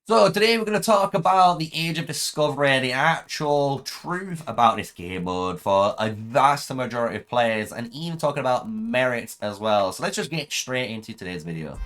So today we're going to talk about the Age of Discovery, the actual truth about this game mode for a vast majority of players, and even talking about merits as well. So let's just get straight into today's video.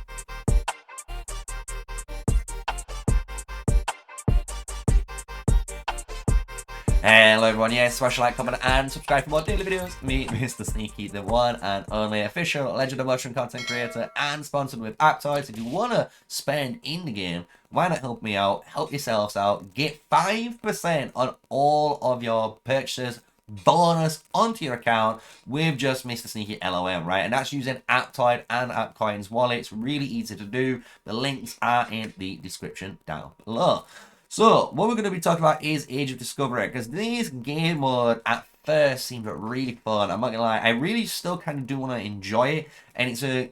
Hello everyone, yes, smash a like, comment and subscribe for more daily videos. Me, MrSneakyy, the one and only official Legend of Mushroom content creator and sponsored with Aptoids. If you want to spend in the game, why not help me out, help yourselves out, get 5% on all of your purchases bonus onto your account with just MrSneakyLOM, right? And that's using Aptoid and AppCoin's wallet. It's really easy to do. The links are in the description down below. So, what we're going to be talking about is Age of Discovery, because this game mode at first seemed really fun. I'm not going to lie, I really still kind of do want to enjoy it, and it's a,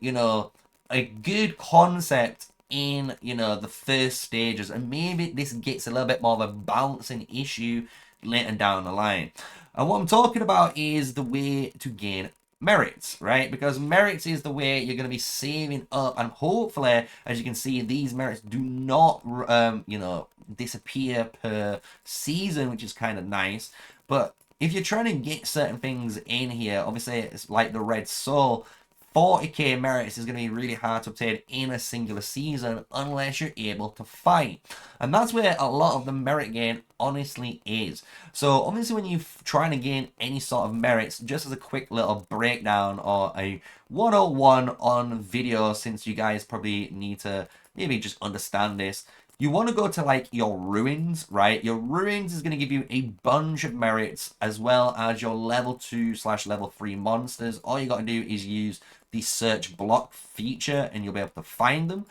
a good concept in, the first stages, and maybe this gets a little bit more of a bouncing issue later down the line. And what I'm talking about is the way to gain merits, right? Because merits is the way you're going to be saving up, and hopefully, as you can see, these merits do not disappear per season, which is kind of nice. But if you're trying to get certain things in here, obviously it's like the red soul, 40k merits is going to be really hard to obtain in a singular season unless you're able to fight. And that's where a lot of the merit gain honestly is. So obviously when you're trying to gain any sort of merits, just as a quick little breakdown or a 101 on video, since you guys probably need to maybe just understand this, you want to go to like your ruins, right? Your ruins is going to give you a bunch of merits as well as your level 2/level 3 monsters. All you got to do is use the search block feature and you'll be able to find them.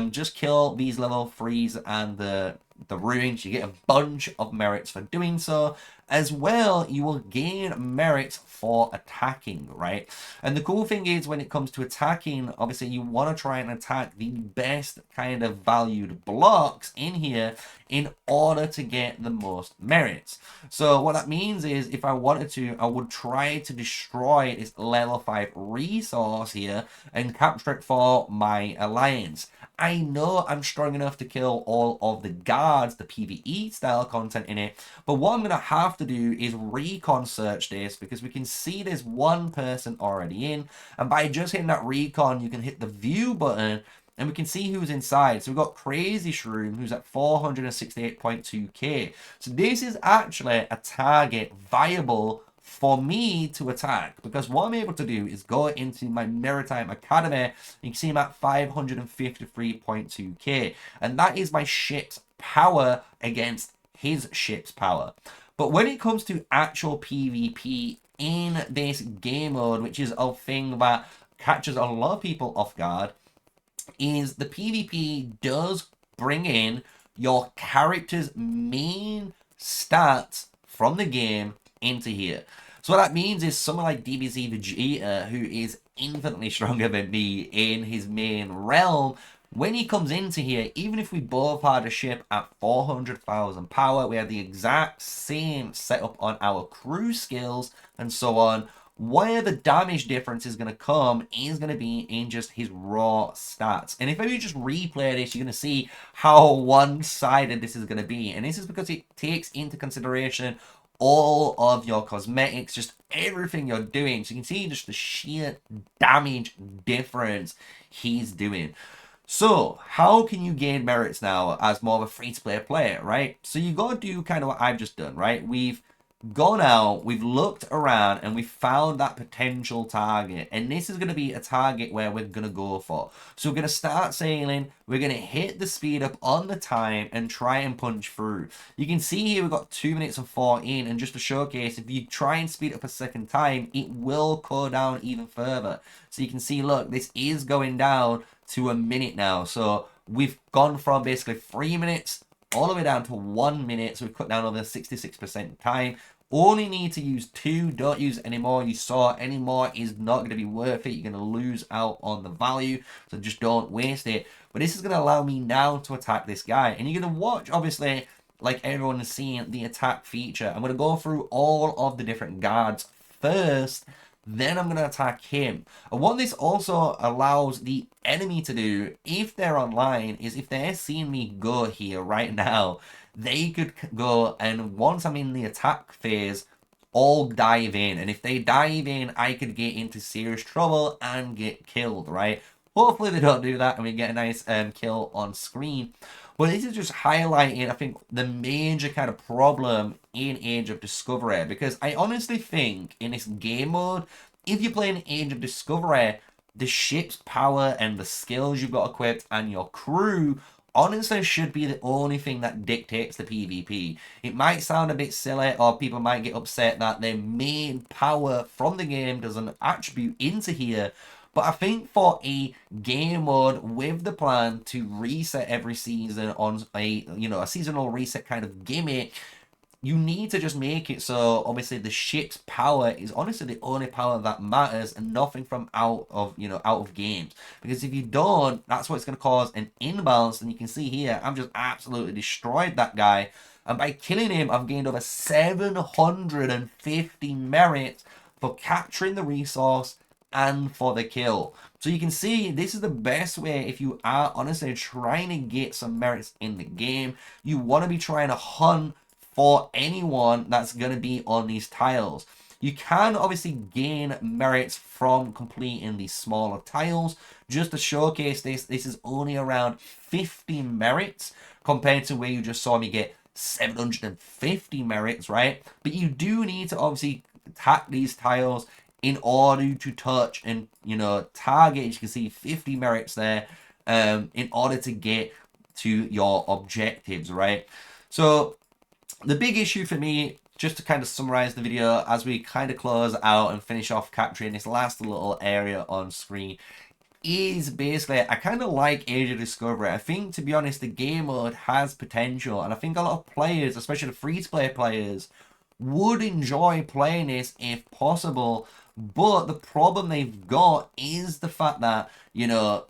Just kill these level 3s and the ruins. You get a bunch of merits for doing so. As well, you will gain merits for attacking, right? And the cool thing is when it comes to attacking, obviously you want to try and attack the best kind of valued blocks in here in order to get the most merits. So what that means is if I wanted to, I would try to destroy this level 5 resource here and capture it for my alliance. I know I'm strong enough to kill all of the guards, the PvE style content in it, but what I'm going to have to do is recon search this because we can see there's one person already in, and by just hitting that recon, you can hit the view button and we can see who's inside. So we've got Crazy Shroom, who's at 468.2k. So this is actually a target viable for me to attack, because what I'm able to do is go into my Maritime Academy. You can see I'm at 553.2k, and that is my ship's power against his ship's power. But when it comes to actual PvP in this game mode, which is a thing that catches a lot of people off guard, is the PvP does bring in your character's main stats from the game into here. So what that means is someone like DBZ Vegeta, who is infinitely stronger than me in his main realm, when he comes into here, even if we both had a ship at 400,000 power, we have the exact same setup on our crew skills and so on, where the damage difference is going to come is going to be in just his raw stats. And if you just replay this, you're going to see how one-sided this is going to be. And this is because it takes into consideration all of your cosmetics, just everything you're doing. So you can see just the sheer damage difference he's doing. So how can you gain merits now as more of a free-to-play player, right? So you got to do kind of what I've just done, right? We've gone out, we've looked around, and we found that potential target, and this is going to be a target where we're going to go for. So we're going to start sailing, we're going to hit the speed up on the time and try and punch through. You can see here we've got 2 minutes and 14, and just to showcase, if you try and speed up a second time, it will go down even further. So you can see, look, this is going down to a minute now. So we've gone from basically 3 minutes all the way down to 1 minute, so we've cut down over 66% time. Only need to use 2, don't use any more. You saw any more is not going to be worth it. You're going to lose out on the value, so just don't waste it. But this is going to allow me now to attack this guy, and you're going to watch, obviously, like everyone is seeing, the attack feature. I'm going to go through all of the different guards first, then I'm going to attack him. And what this also allows the enemy to do, if they're online, is if they're seeing me go here right now, they could go, and once I'm in the attack phase, all dive in. And if they dive in, I could get into serious trouble and get killed, right? Hopefully they don't do that and we get a nice kill on screen. But this is just highlighting, I think, the major kind of problem in Age of Discovery. Because I honestly think in this game mode, if you're playing Age of Discovery, the ship's power and the skills you've got equipped and your crew honestly should be the only thing that dictates the PvP. It might sound a bit silly, or people might get upset that their main power from the game doesn't attribute into here. But I think for a game mode with the plan to reset every season on a seasonal reset kind of gimmick, you need to just make it so obviously the ship's power is honestly the only power that matters and nothing from out of games. Because if you don't, that's what's going to cause an imbalance. And you can see here, I've just absolutely destroyed that guy. And by killing him, I've gained over 750 merits for capturing the resource and for the kill. So you can see this is the best way if you are honestly trying to get some merits in the game. You want to be trying to hunt for anyone that's going to be on these tiles. You can obviously gain merits from completing these smaller tiles. Just to showcase this is only around 50 merits compared to where you just saw me get 750 merits, right? But you do need to obviously attack these tiles in order to touch and, target. As you can see, 50 merits there in order to get to your objectives, right? So the big issue for me, just to kind of summarize the video as we kind of close out and finish off capturing this last little area on screen, is basically I kind of like Age of Discovery. I think, to be honest, the game mode has potential, and I think a lot of players, especially the free-to-play players, would enjoy playing this if possible. But the problem they've got is the fact that,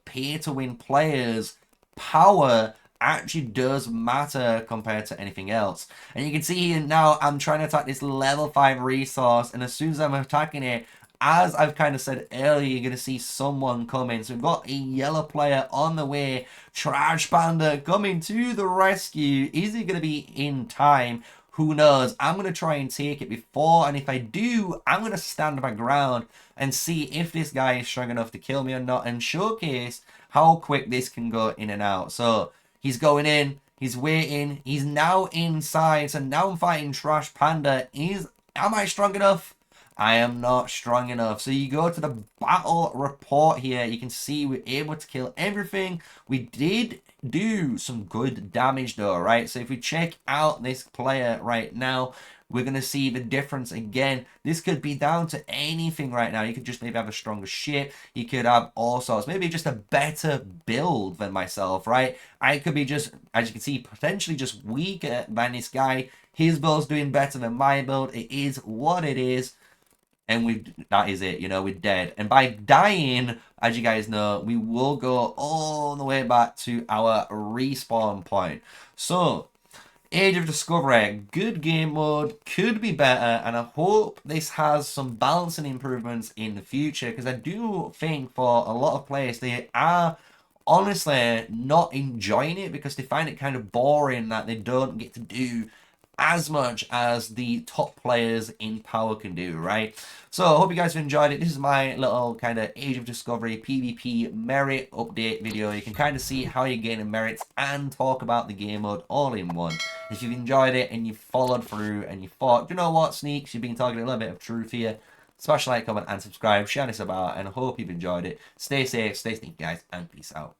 pay-to-win players' power actually does matter compared to anything else. And you can see here now I'm trying to attack this level 5 resource, and as soon as I'm attacking it, as I've kind of said earlier, you're going to see someone coming. So we've got a yellow player on the way. Trash Panda coming to the rescue. Is he going to be in time? Who knows? I'm going to try and take it before, and if I do, I'm going to stand my ground and see if this guy is strong enough to kill me or not, and showcase how quick this can go in and out. So he's going in, he's waiting, he's now inside, so now I'm fighting Trash Panda. Am I strong enough? I am not strong enough. So you go to the battle report here, you can see we're able to kill everything. We did do some good damage though, right? So if we check out this player right now, we're going to see the difference again. This could be down to anything right now. You could just maybe have a stronger ship. You could have all sorts. Maybe just a better build than myself, right? I could be just, as you can see, potentially just weaker than this guy. His build's doing better than my build. It is what it is. And that is it, we're dead. And by dying, as you guys know, we will go all the way back to our respawn point. So, Age of Discovery, good game mode, could be better, and I hope this has some balancing improvements in the future, because I do think for a lot of players, they are honestly not enjoying it because they find it kind of boring that they don't get to do as much as the top players in Power can do, right? So I hope you guys have enjoyed it. This is my little kind of Age of Discovery PvP merit update video. You can kind of see how you're gaining merits and talk about the game mode all in one. If you've enjoyed it and you've followed through and you thought, you know what, Sneaks, you've been talking a little bit of truth here, smash a like, comment and subscribe, share this about, and I hope you've enjoyed it. Stay safe, stay sneaky guys, and peace out.